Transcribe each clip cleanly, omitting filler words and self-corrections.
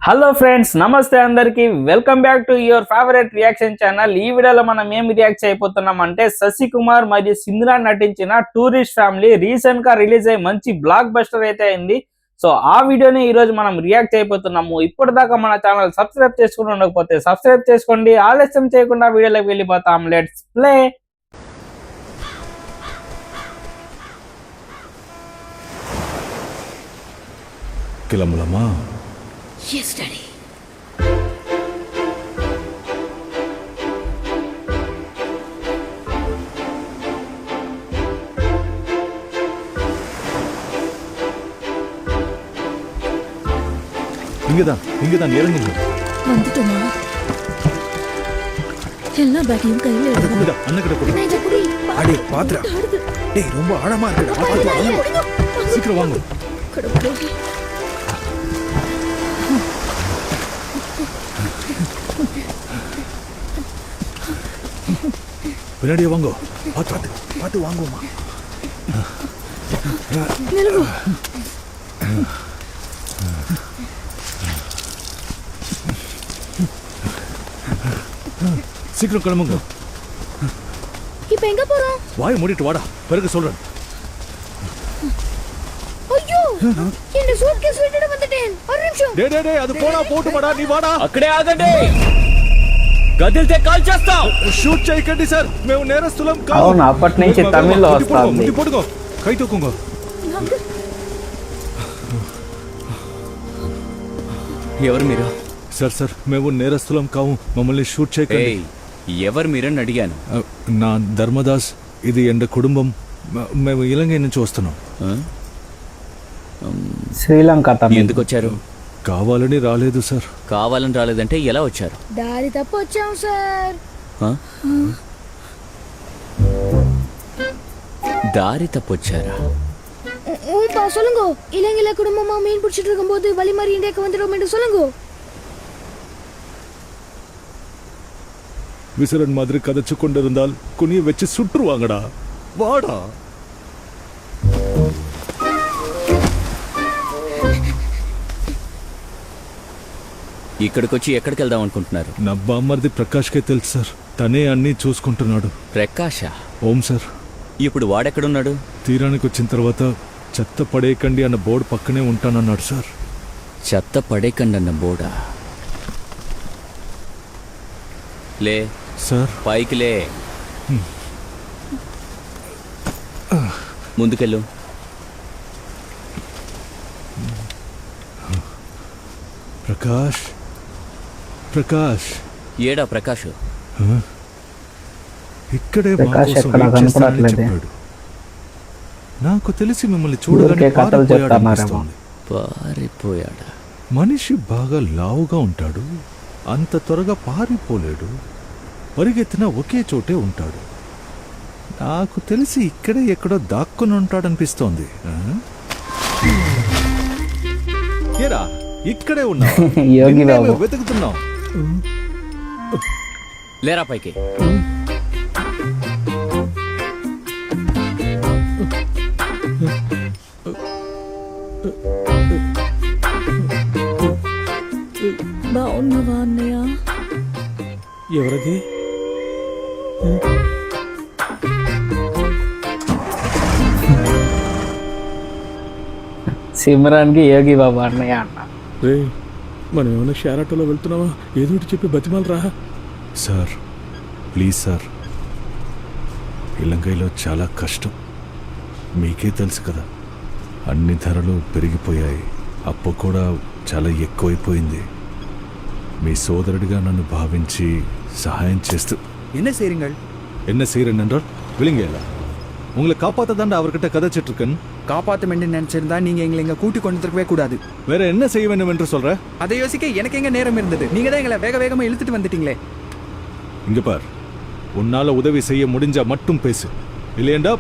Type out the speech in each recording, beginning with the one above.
Hello friends, నమస్తే అందరికి. Welcome back to your favourite reaction channel. ఈ వీడియోలో మనం ఏం రియాక్ట్ చేయబోతున్నాం అంటే శశి కుమార్ మరియు సింధురా నటించిన టూరిస్ట్ ఫ్యామిలీ రీసెంట్ గా రిలీజ్ అయ్యి మంచి బ్లాక్ బస్టర్ అయితే అయింది. సో ఆ వీడియోని ఈ రోజు మనం రియాక్ట్ చేయబోతున్నాము. ఇప్పటిదాకా మన ఛానల్ సబ్స్క్రైబ్ చేసుకుని ఉండకపోతే సబ్స్క్రైబ్ చేసుకోండి. ఆలస్యం చేయకుండా వీడియోలోకి వెళ్ళిపోతాం. Let's play. కిలములమా. Yes, Daddy. இங்கதான் இறங்குங்க. வந்துட்டோமா? எல்லா பேக்கையும் கையில எடுத்து அண்ணகிட்ட கொடு. நான் இத புடி. அடே பாத்ரா. டேய் ரொம்ப ஆழமா இருக்குடா. பாத்து வாங்க. சீக்கிரம் வாங்க. கடவுளே. பின்னாடியே வாங்க. பாத்து வாங்குமா. நிலுவு. சீக்கிரம் கிளம்புங்க. இப்போ எங்க போறோம்? வாய் மூடிட்டு வாடா, பிறகு சொல்றேன். ஐயோ, என்ன சூட்கேஸ் விட்டுட்டு வந்துட்டேன். ஒரு நிமிஷம். டேய் அது போனா போட்டுமாடா, நீ వాడా. అక్కడే ఆగండి. గదిల్తే కాల్ చేస్తాం. షూట్ చేయకండి సార్, మేము నేరస్తులం కాదు. అవును, అప్పటి నుంచి తమిళ్లో వస్తుంది. పడుకో, కై తొక్కుங்க. ఎవరు మీరు? సార్ మేము నేరస్తులం కావు, మమ్మల్ని షూట్ చేయకండి. ఎవరు మీరని అడిగాను. నా ధర్మదాస్, ఇది ఎండ కుటుంబం. మేము ఇలంగై నుంచి వస్తున్నాం. శ్రీలంక. ఎందుకు వచ్చారు? కావాలని రాలేదు సార్. కావాలని రాలేదంటే ఎలా వచ్చారు? దారి తప్పు వచ్చాం సార్. దారి తప్పొచ్చారా? ஊப்பா சொல்லுங்க. இலங்கையில குடும்பமா மீன் பிடிச்சிட்டு இருக்கும்போது வழி மாறி இந்தியாக்கு வந்துடும் என்று சொல்லுங்க. விசரன் மாதிரி கதைச்சு கொண்டிருந்தால் குனிய வச்சு சுட்டுருவாங்கடா. வாடா. ఇక్కడికి వచ్చి ఎక్కడికి వెళ్దాం అనుకుంటున్నారు? నా బామ్మర్ది ప్రకాష్కే తెలుసు సార్, తనే అన్నీ చూసుకుంటున్నాడు. ప్రకాష? ఓం సార్. ఇప్పుడు వాడెక్కడున్నాడు? తీరానికి వచ్చిన తర్వాత చెత్త పడేయకండి అన్న బోర్డు పక్కనే ఉంటానన్నాడు సార్. చెత్త పడేకండి అన్న బోర్డా? లే సార్. పైకి లే. ముందుకెళ్ళు. ప్రకాష్ ఏడా ప్రకాష్? ఇక్కడే ప్రకాష్ ఎక్కడ కనపడట్లేదు. నాకు తెలిసి మిమ్మల్ని చూడగానే పారిపోయాడా? మనిషి బాగా లావుగా ఉంటాడు, అంత త్వరగా పారిపోలేడు, పరిగెత్తిన ఒకే చోటే ఉంటాడు. నాకు తెలిసి ఇక్కడే ఎక్కడో దాక్కుని ఉంటాడనిపిస్తోంది. ఏరా, ఇక్కడే ఉన్నావు, వెతుకుతున్నావు. లేరా పైకి. బాగున్నావా అన్నయ్య? ఎవరది? సిమ్రాన్ కి యోగి బాబా అన్నయ్య అన్న. మనం ఏమైనా షేర్ ఆటోలో వెళ్తున్నావా? ఏదోటి చెప్పి బతిమాలు రా. సార్ ప్లీజ్ సార్, ఇలంగైలో చాలా కష్టం, మీకే తెలుసు కదా. అన్ని ధరలు పెరిగిపోయాయి, అప్పు కూడా చాలా ఎక్కువైపోయింది. మీ సోదరుడిగా నన్ను భావించి సహాయం చేస్తూ என்ன செய்றீங்கள்? என்ன செய்கிறேன் என்றால் விழுங்கல உங்களை காப்பாற்ற தாண்டா அவர்கிட்ட கதைச்சிட்டு இருக்கேன். காப்பாற்ற வேண்டும் நினைச்சிருந்தா நீங்க எங்களை இங்க கூட்டி கொண்டு இருக்கவே கூடாது. வேற என்ன செய்ய வேண்டும் என்று சொல்ற? அதை யோசிக்க எனக்கு எங்க நேரம் இருந்தது? நீங்க தான் எங்களை வேகமா இழுத்துட்டு வந்துட்டீங்களே. இங்க பார், உன்னால உதவி செய்ய முடிஞ்சா மட்டும் பேசு, இல்லையண்டா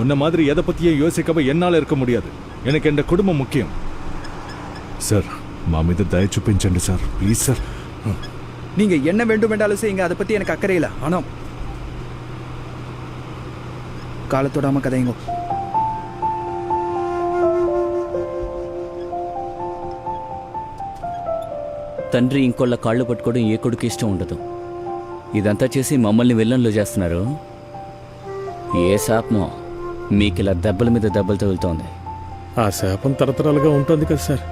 உன்ன மாதிரி எதை பத்தியே யோசிக்காம என்னால இருக்க முடியாது. எனக்கு என் குடும்பம் முக்கியம். சார், మా మీద దయ చూపించండి సార్, ప్లీజ్ సార్. நீங்க என்ன வேண்டும் என்றாலும் செய்யுங்க, அதை பத்தி எனக்கு அக்கறை இல்லை. ஆனா காலத்தோடாம கதைங்க. తండ్రి ఇంకోళ్ళ కాళ్ళు పట్టుకోవడం ఏ కొడుకు ఇష్టం ఉండదు. ఇదంతా చేసి మమ్మల్ని విల్లన్లు చేస్తున్నారు. ఏ శాపమో మీకు ఇలా దెబ్బల మీద దెబ్బలు తగులుతోంది. ఆ శాపం తరతరాలుగా ఉంటుంది కదా సార్.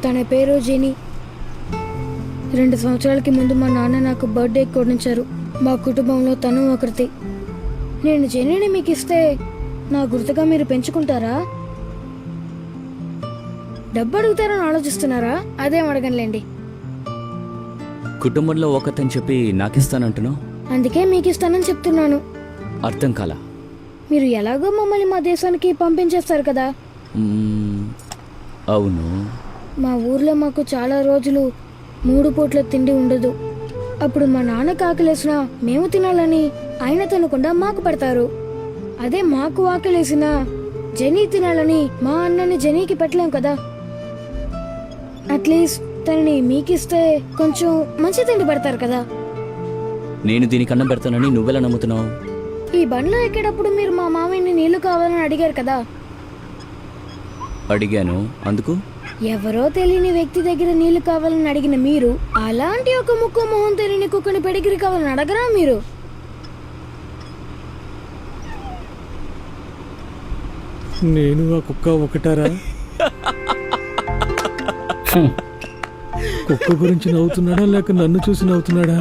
తన పేరు జెనీ. 2 సంవత్సరాలకి ముందు మా నాన్న నాకు బర్త్డే కొనిచ్చారు. మా కుటుంబంలో తను ఒకరిది. నేను జెనీని మీకు ఇస్తే నా గుర్తుగా మీరు పెంచుకుంటారా? డబ్బు అడుగుతారని ఆలోచిస్తున్నారా? అదేం అడగనులేండి. కుటుంబంలో ఒకతని చెప్పి నాకిస్తానంటున్నావు. అందుకే మీకు ఇస్తానని చెప్తున్నాను. అర్థం కాలా? మీరు ఎలాగో మమ్మల్ని మా దేశానికి పంపించేస్తారు కదా. అవును. మా ఊర్లో మాకు చాలా రోజులు 3 పూట్ల తిండి ఉండదు. అప్పుడు మా నాన్నకు ఆకలేసినా మేము తినాలని ఆయన తినకుండా మాకు పెడతారు. అదే మాకు ఆకలేసినా జెనీ తినాలని మా అన్నని జెనీకి పెట్టలేం కదా. అట్లీస్ట్ తనని మీకిస్తే కొంచెం మంచి తిండి పెడతారు కదా. నేను దీనికి అన్నం పెడతానని నువ్వెలా నమ్ముతున్నావు? ఈ బండ్లో ఎక్కేటప్పుడు మీరు మా మామయ్యని నీళ్లు కావాలని అడిగారు కదా. అడిగాను. అందుకు ఎవరో తెలియని వ్యక్తి దగ్గర నీళ్లు కావాలని అడిగిన మీరు అలాంటి ఒక ముక్కు మొహం తెలియని కుక్కని పెడిగిరి కావాలని అడగరా మీరు? నేను ఆ కుక్క ఒకటారా? కుక్క గురించి నవ్వుతున్నాడా లేక నన్ను చూసి నవ్వుతున్నాడా?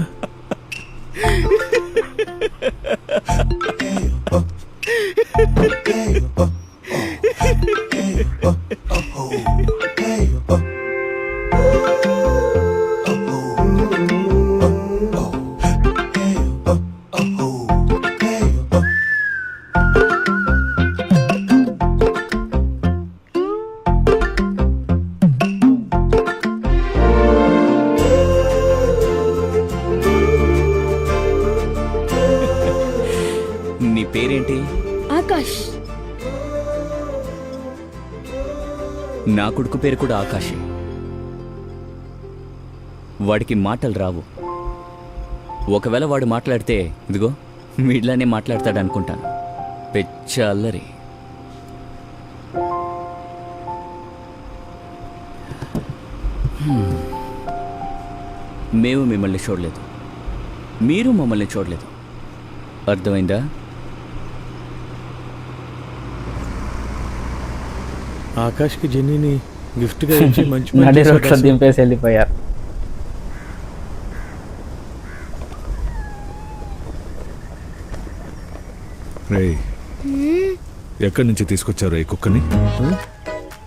నీ పేరేంటి? ఆకాష్. నా కొడుకు పేరు కూడా ఆకాశే. వాడికి మాటలు రావు. ఒకవేళ వాడు మాట్లాడితే ఇదిగో వీళ్ళనే మాట్లాడతాడు అనుకుంటాను. పెచ్చ అల్లరి. మేము మిమ్మల్ని చూడలేదు, మీరు మమ్మల్ని చూడలేదు. అర్థమైందా? ఆకాష్కి జెన్నీని గిఫ్ట్గా ఇచ్చి మంచి నడి రోడ్లో దింపేసి వెళ్ళిపోయారు. రేయ్, ఎక్కడి నుంచి తీసుకొచ్చారు ఈ కుక్కని?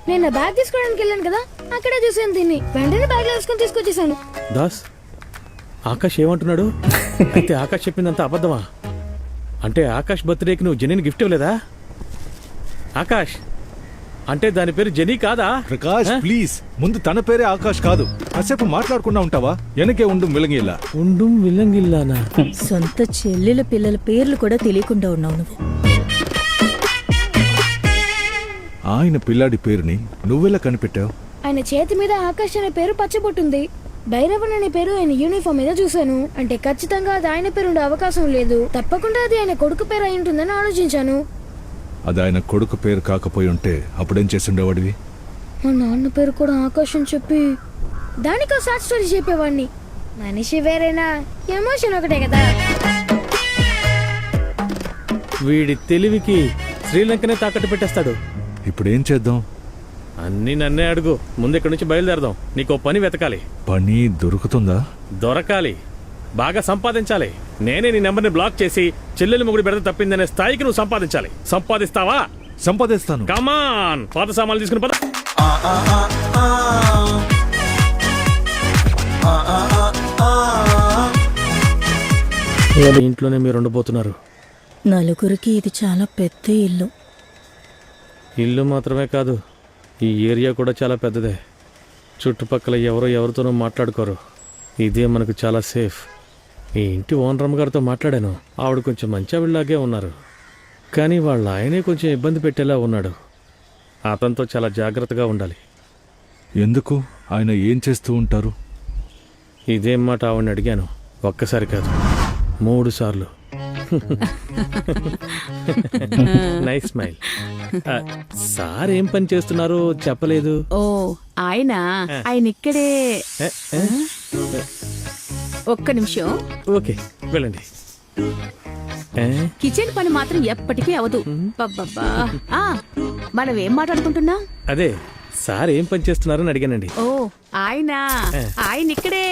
నేను నా బ్యాగ్ తీసుకోవడానికి వెళ్ళాను కదా, అక్కడే చూసాను దీన్ని. వెంటనే బ్యాగ్ లో వేసుకొని తీసుకొచ్చేసాను. దాస్, ఆకాష్ ఏమంటున్నాడు? అయితే ఆకాష్ చెప్పిందంతా అబద్ధమా? అంటే ఆకాష్ బర్త్డేకి నువ్వు జెనీని గిఫ్ట్ ఇవ్వలేదా? ఆకాష్ అంటే దాని పేరు జెనీ కాదా? ప్రకాష్ ప్లీజ్, ముందు తన పేరే ఆకాష్ కాదు. కాసేపు మాట్లాడకుండా ఉంటావా? వెనకే ఉండు మిలంగిల్లా. ఉండు మిల్లంగిల్లానా? సొంత చెల్లెల పిల్లల పేర్లు కూడా తెలియకుండా ఉన్నావు నువ్వు. ఆయన పిల్లాడి పేరుని నువ్వెలా కనిపెట్టావు? ఆయన చేతి మీద ఆకాష్ అనే పేరు పచ్చబొట్టుంది. భైరవన్ అనే పేరు ఆయన యూనిఫామ్ మీద చూశాను. అంటే ఖచ్చితంగా అది ఆయన పేరు ఉండే అవకాశం లేదు. తప్పకుండా అది ఆయన కొడుకు పేరు అయి ఉంటుందని ఆలోచించాను. అది ఆయన కొడుకు పేరు కాకపోయి ఉంటే అప్పుడేం చేస్తుండేవాడివి? మా నాన్న పేరు కూడా ఆకాష్ అని చెప్పి దానికో షార్ట్ స్టోరీ చెప్పేవాడిని. మనిషి వేరేనా, ఎమోషన్ ఒకటే కదా. వీడి తెలివికి శ్రీలంకనే తాకట్టు పెట్టేస్తాడు. ఇప్పుడేం చేద్దాం? అన్నీ నన్నే అడుగు. ముందు ఇక్కడి నుంచి బయలుదేరదాం. నీకో పని వెతకాలి. పని దొరుకుతుందా? దొరకాలి, బాగా సంపాదించాలి. నేనే నీ నెంబర్ని బ్లాక్ చేసి చెల్లెలు మొగుడు బెడద తప్పిందనే స్థాయికి నువ్వు సంపాదించాలి. సంపాదిస్తావా? సంపాదిస్తాను. కమాన్, పాత సామాన్లు తీసుకుని పద. ఇంట్లోనే మీరు ఉండబోతున్నారు. నలుగురికి ఇది చాలా పెద్ద ఇల్లు. ఇల్లు మాత్రమే కాదు, ఈ ఏరియా కూడా చాలా పెద్దదే. చుట్టుపక్కల ఎవరితోనూ మాట్లాడుకోరు. ఇదే మనకు చాలా సేఫ్. ఈ ఇంటి ఓనరమ్మ గారితో మాట్లాడాను. ఆవిడ కొంచెం మంచి ఆవిడలాగే ఉన్నారు, కానీ వాళ్ళ ఆయనే కొంచెం ఇబ్బంది పెట్టేలా ఉన్నాడు. అతనితో చాలా జాగ్రత్తగా ఉండాలి. ఎందుకు? ఆయన ఏం చేస్తూ ఉంటారు? ఇదేం మాట ఆవిడని అడిగాను. ఒక్కసారి కాదు, 3 సార్లు. Nice smile. సార్ ఏం పని చేస్తున్నారో చెప్పలేదు. ఓ ఆయన ఇక్కడే. ఒక్క నిమిషం. ఓకే వెళ్ళండి. కిచెన్ పని మాత్రం ఎప్పటికీ అవదు. అబ్బబ్బా. మనం ఏం మాట్లాడుకుంటున్నాం? అదే సార్ ఏం పని చేస్తున్నారని అడిగానండి. ఓ ఆయన ఇక్కడే.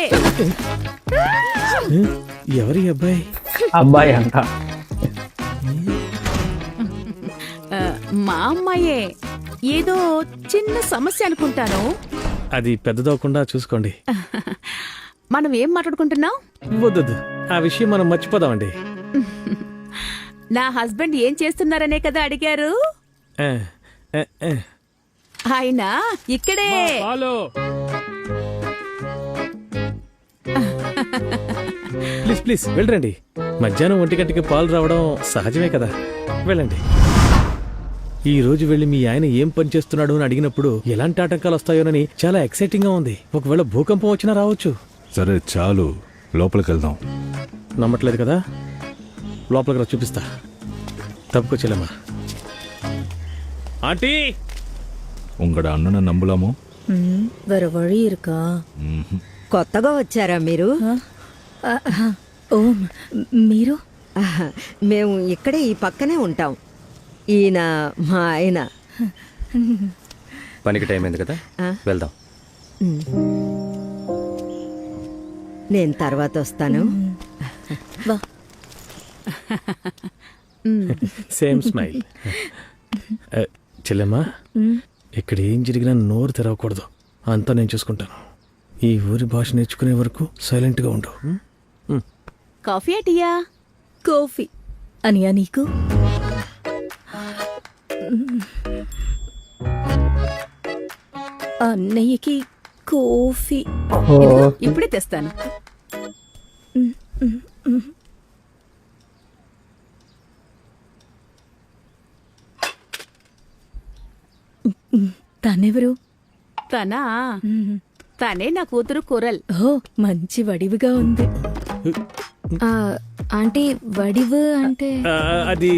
ఎవరి అబ్బాయి? అబ్బాయి అంట. మా అమ్మాయే. ఏదో చిన్న సమస్య అనుకుంటాను. అది పెద్దదవకుండా చూసుకోండి. మనం ఏం మాట్లాడుకుంటున్నాం? వద్దు, ఆ విషయం మనం మర్చిపోదామండి. నా హస్బెండ్ ఏం చేస్తున్నారనే కదా అడిగారు. ఆ, ఆ, ఆ. ఆయన ఇక్కడే. ప్లీజ్ ప్లీజ్ వెళ్ళండి. మధ్యాహ్నం 1 గంటకి పాలు రావడం సహజమే కదా. వెళ్ళండి. ఈ రోజు వెళ్ళి మీ ఆయన ఏం పని చేస్తున్నాడు అని అడిగినప్పుడు ఎలాంటి ఆటంకాలు వస్తాయోనని చాలా ఎక్సైటింగ్ గా ఉంది. ఒకవేళ భూకంపం వచ్చినా రావచ్చు. సరే చాలు, లోపలికి వెళ్దాం. నమ్మట్లేదు కదా? లోపలికి రా, చూపిస్తా. తప్పుకొచ్చేలేమ్మా. ఆంటీ, ఉంగడ అన్నను నమ్ములాము. వేరే వழி இருக்கா? కొత్తగా వచ్చారా మీరు? ఓ మీరు? మేము ఇక్కడే ఈ పక్కనే ఉంటాం. ఈయన మా ఆయన. పనికి టైం అయింది కదా, వెళ్దాం. నేను తర్వాత వస్తాను. వా. Same smile. చెల్లెమ్మా, ఇక్కడ ఏం జరిగినా నోరు తెరవకూడదు. అంతా నేను చూసుకుంటాను. ఈ ఊరి భాష నేర్చుకునే వరకు సైలెంట్గా ఉండు. కాఫీ టీయా? కాఫీ అనియా నీకు? అన్నయ్యకి కాఫీ. ఇప్పుడే తెస్తాను. తనెవరు? తనే నా కూతురు కురల్. ఓ మంచి వడివిగా ఉంది. ఆంటీ వడివు అంటే? అది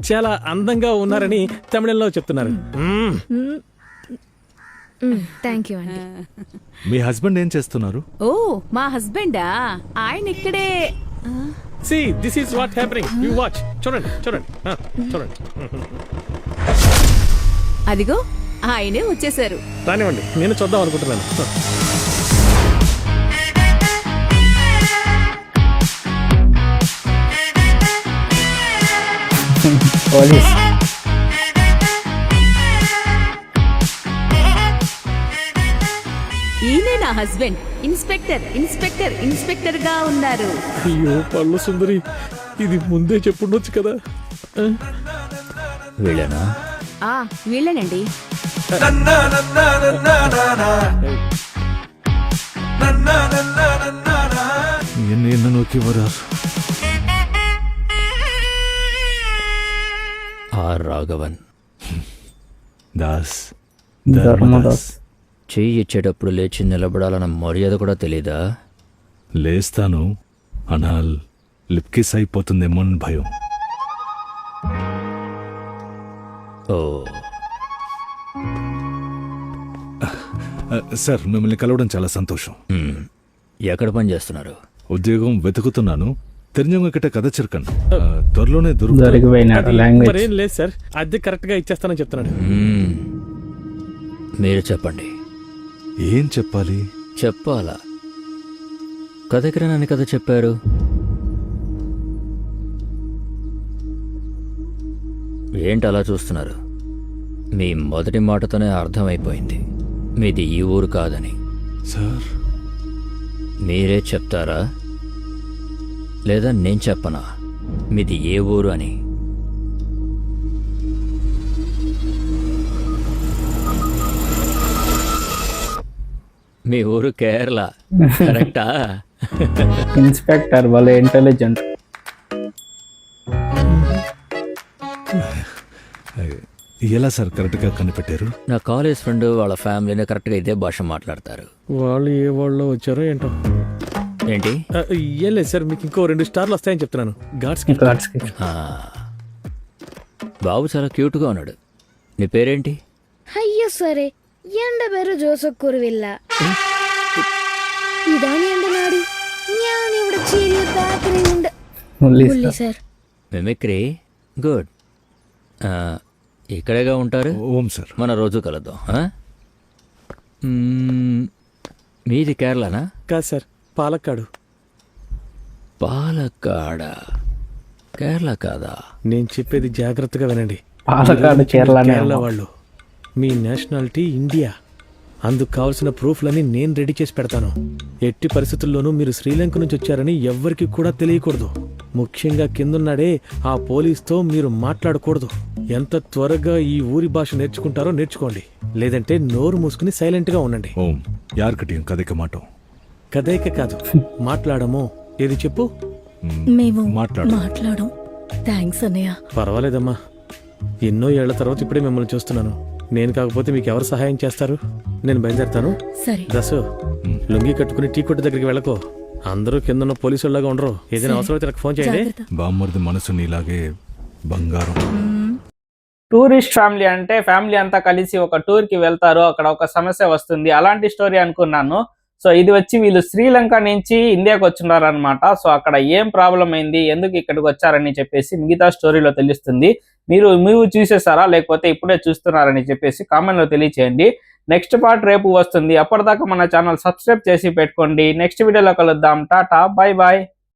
చాలా అందంగా ఉన్నారని తమిళంలో చెప్తున్నారు. థ్యాంక్ యూ అండి. మీ హస్బెండ్ ఏం చేస్తున్నారు? ఓ మా హస్బెండా? ఆయన ఇక్కడే. See, this is what happening. You watch. చూడండి చూడండి చూడండి. అదిగో ఆయనే వచ్చేసారు. రానివ్వండి, నేను చూద్దాం అనుకుంటున్నాను. పోలీస్. ఈయనే నా హస్బెండ్. ఇన్స్పెక్టర్ గా ఉన్నారు. అయ్యో పళ్ళు సుందరి, ఇది ముందే చెప్పుండొచ్చు కదా. వీళ్ళేనా? వీళ్ళేనండి. என்ன நோக்கி வரார்? ఆర్ రాఘవన్. దాస్, ధర్మదాస్. చెయ్యి ఇచ్చేటప్పుడు లేచి నిలబడాలన్న మర్యాద కూడా తెలీదా? లేస్తాను, అనాల్ లిప్కిస్ అయిపోతుందేమో అని భయం. ఓ సార్, మిమ్మల్ని కలవడం చాలా సంతోషం. ఎక్కడ పని చేస్తున్నారు? ఉద్యోగం వెతుకుతున్నాను. తెలియజంగా కిட்ட కథ చిరకండి, త్వరలోనే దొరుకుతారు. దొరికిపోయినాడు. లాంగ్వేజ్ మరేం లేదు సార్, అద్దె కరెక్ట్ గా ఇచ్చేస్తానని చెప్తున్నాడు. మీరు చెప్పండి. ఏం చెప్పాలి? చెప్పాలా? కథకి నన్ను కథ చెప్పారు. ఏంటి అలా చూస్తున్నారు? మీ మొదటి మాటతోనే అర్థమైపోయింది మీది ఈ ఊరు కాదని. సార్, మీరే చెప్తారా లేదా నేను చెప్పనా మీది ఏ ఊరు అని? మీ ఊరు కేరళ, కరెక్టా? ఇన్స్పెక్టర్ వాళ్ళ ఇంటెలిజెంట్. ఎలా సార్ కరెక్ట్గా కనిపెట్టారు? నా కాలేజ్ ఫ్రెండ్ వాళ్ళ ఫ్యామిలీని కరెక్ట్గా ఇదే భాష మాట్లాడతారు. వాళ్ళు ఏ వాళ్ళలో వచ్చారో ఏంటో. ఏంటి ఏం లేదు సార్, మీకు ఇంకో 2 స్టార్లు వస్తాయని చెప్తున్నాను. గాడ్స్కి ఆ, బాబు చాలా క్యూట్గా ఉన్నాడు. నీ పేరేంటి? అయ్యో సరే ఎండ పేరు జోసఫ్ కురువిల్ల ఇదాని ఎండనాడు ഞാനിവിടെ ചെറിയ ബേക്കറി ഉണ്ട് ഉള്ളി സാർ మిమిక్రీ గుడ్. ఇక్కడేగా ఉంటారు? ఓం సార్. మన రోజు కలుద్దాం. మీది కేరళనా? కాదు సార్, పాలక్కాడు. పాలక్కాడ, కేరళ కాదా? నేను చెప్పేది జాగ్రత్తగా వినండి. పాలకాడు కేరళ వాళ్ళు. మీ నేషనాలిటీ ఇండియా. అందుకు కావాల్సిన ప్రూఫ్లన్నీ నేను రెడీ చేసి పెడతాను. ఎట్టి పరిస్థితుల్లోనూ మీరు శ్రీలంక నుంచి వచ్చారని ఎవ్వరికి కూడా తెలియకూడదు. ముఖ్యంగా కిందున్నాడే ఆ పోలీస్తో మీరు మాట్లాడకూడదు. ఎంత త్వరగా ఈ ఊరి భాష నేర్చుకుంటారో నేర్చుకోండి, లేదంటే నోరు మూసుకుని సైలెంట్గా ఉండండి. ఓం యార్కటియం కదక మాటం. కదైక కాదు, మాట్లాడము. ఏది చెప్పు. మేము మాట్లాడు. మాట్లాడం. థ్యాంక్స్ అన్నయ్య. పర్వాలేదమ్మా, ఎన్నో ఏళ్ల తర్వాత ఇప్పుడే మిమ్మల్ని చూస్తున్నాను. నేను కాకపోతే మీకు ఎవరు సహాయం చేస్తారు? నేను బయలుదేరుతాను. సరే. దసు, లుంగి కట్టుకుని టీ కొట్టు దగ్గరికి వెళ్ళకో. అందరూ కింద పోలీసుల్లాగా ఉండరు. ఏదైనా అవసరమైతే నాకు ఫోన్ చేయండి. జాగ్రత్త. బామ్మర్ది మనసు నీలాగే బంగారం. టూరిస్ట్ ఫ్యామిలీ అంటే ఫ్యామిలీ అంతా కలిసి ఒక టూర్ కి వెళ్తారు, అక్కడ ఒక సమస్య వస్తుంది, అలాంటి స్టోరీ అనుకున్నాను. సో ఇది వచ్చి వీళ్ళు శ్రీలంక నుంచి ఇండియాకి వచ్చిన్నారు అనమాట. సో అక్కడ ఏం ప్రాబ్లం అయింది, ఎందుకు ఇక్కడికి వచ్చారని చెప్పేసి మిగతా స్టోరీలో తెలుస్తుంది. మీరు చూసేసారా లేకపోతే ఇప్పుడే చూస్తున్నారని చెప్పేసి కామెంట్ లో తెలియచేయండి. నెక్స్ట్ పార్ట్ రేపు వస్తుంది. అప్పటిదాకా మన ఛానల్ సబ్స్క్రైబ్ చేసి పెట్టుకోండి. నెక్స్ట్ వీడియోలో కలుద్దాం. Tata, bye bye.